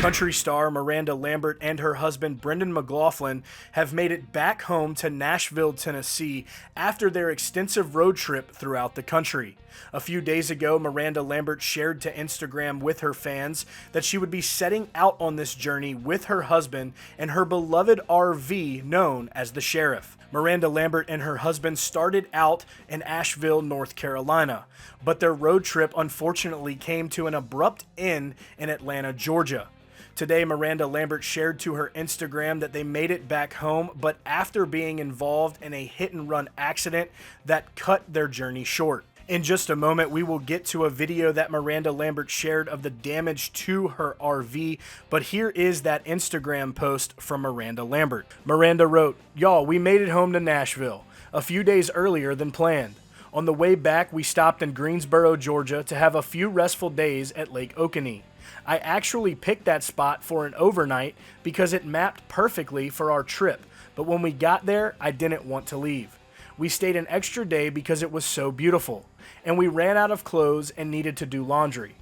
Country star Miranda Lambert and her husband Brendan McLoughlin have made it back home to Nashville, Tennessee after their extensive road trip throughout the country. A few days ago, Miranda Lambert shared to Instagram with her fans that she would be setting out on this journey with her husband and her beloved RV known as the Sheriff. Miranda Lambert and her husband started out in Asheville, North Carolina, but their road trip unfortunately came to an abrupt end in Atlanta, Georgia. Today, Miranda Lambert shared to her Instagram that they made it back home, but after being involved in a hit-and-run accident that cut their journey short. In just a moment, we will get to a video that Miranda Lambert shared of the damage to her RV, but here is that Instagram post from Miranda Lambert. Miranda wrote, "Y'all, we made it home to Nashville a few days earlier than planned. On the way back, we stopped in Greensboro, Georgia to have a few restful days at Lake Oconee. I actually picked that spot for an overnight because it mapped perfectly for our trip, but when we got there, I didn't want to leave. We stayed an extra day because it was so beautiful, and we ran out of clothes and needed to do laundry.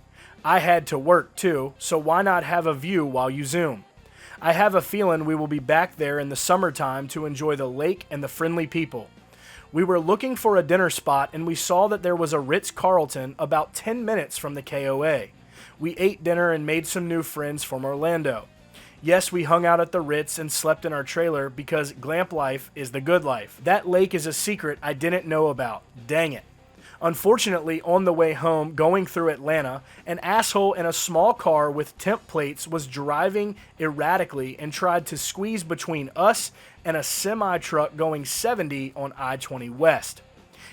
I had to work too, so why not have a view while you Zoom? I have a feeling we will be back there in the summertime to enjoy the lake and the friendly people. We were looking for a dinner spot and we saw that there was a Ritz-Carlton about 10 minutes from the KOA. We ate dinner and made some new friends from Orlando. Yes, we hung out at the Ritz and slept in our trailer because glamp life is the good life. That lake is a secret I didn't know about. Dang it. Unfortunately, on the way home, going through Atlanta, an asshole in a small car with temp plates was driving erratically and tried to squeeze between us and a semi-truck going 70 on I-20 West.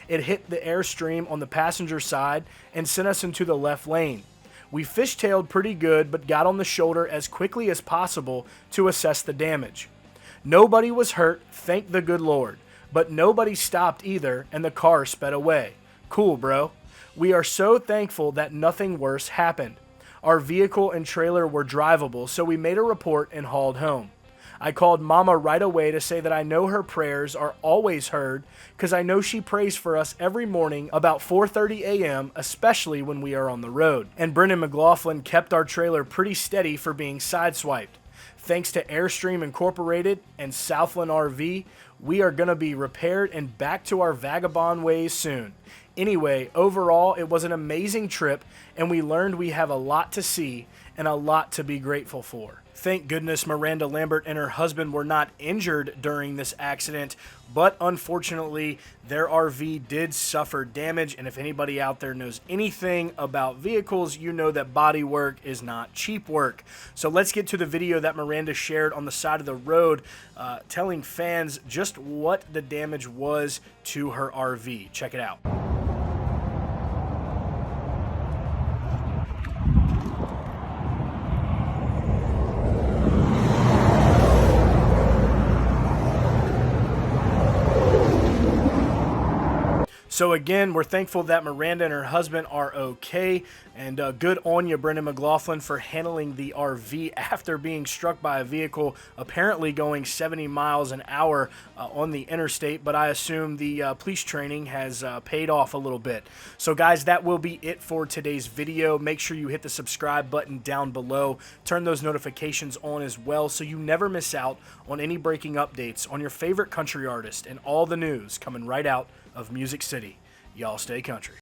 It hit the Airstream on the passenger side and sent us into the left lane. We fishtailed pretty good, but got on the shoulder as quickly as possible to assess the damage. Nobody was hurt, thank the good Lord, but nobody stopped either, and the car sped away. Cool, bro. We are so thankful that nothing worse happened. Our vehicle and trailer were drivable, so we made a report and hauled home. I called Mama right away to say that I know her prayers are always heard because I know she prays for us every morning about 4:30 a.m., especially when we are on the road. And Brendan McLoughlin kept our trailer pretty steady for being sideswiped. Thanks to Airstream Incorporated and Southland RV, we are going to be repaired and back to our vagabond ways soon. Anyway, overall, it was an amazing trip, and we learned we have a lot to see and a lot to be grateful for. Thank goodness Miranda Lambert and her husband were not injured during this accident, but unfortunately, their RV did suffer damage, and if anybody out there knows anything about vehicles, you know that body work is not cheap work. So let's get to the video that Miranda shared on the side of the road, telling fans just what the damage was to her RV. Check it out. So again, we're thankful that Miranda and her husband are okay, and good on you, Brendan McLoughlin, for handling the RV after being struck by a vehicle apparently going 70 miles an hour on the interstate, but I assume the police training has paid off a little bit. So guys, that will be it for today's video. Make sure you hit the subscribe button down below. Turn those notifications on as well so you never miss out on any breaking updates on your favorite country artist and all the news coming right out of Music City. Y'all stay country.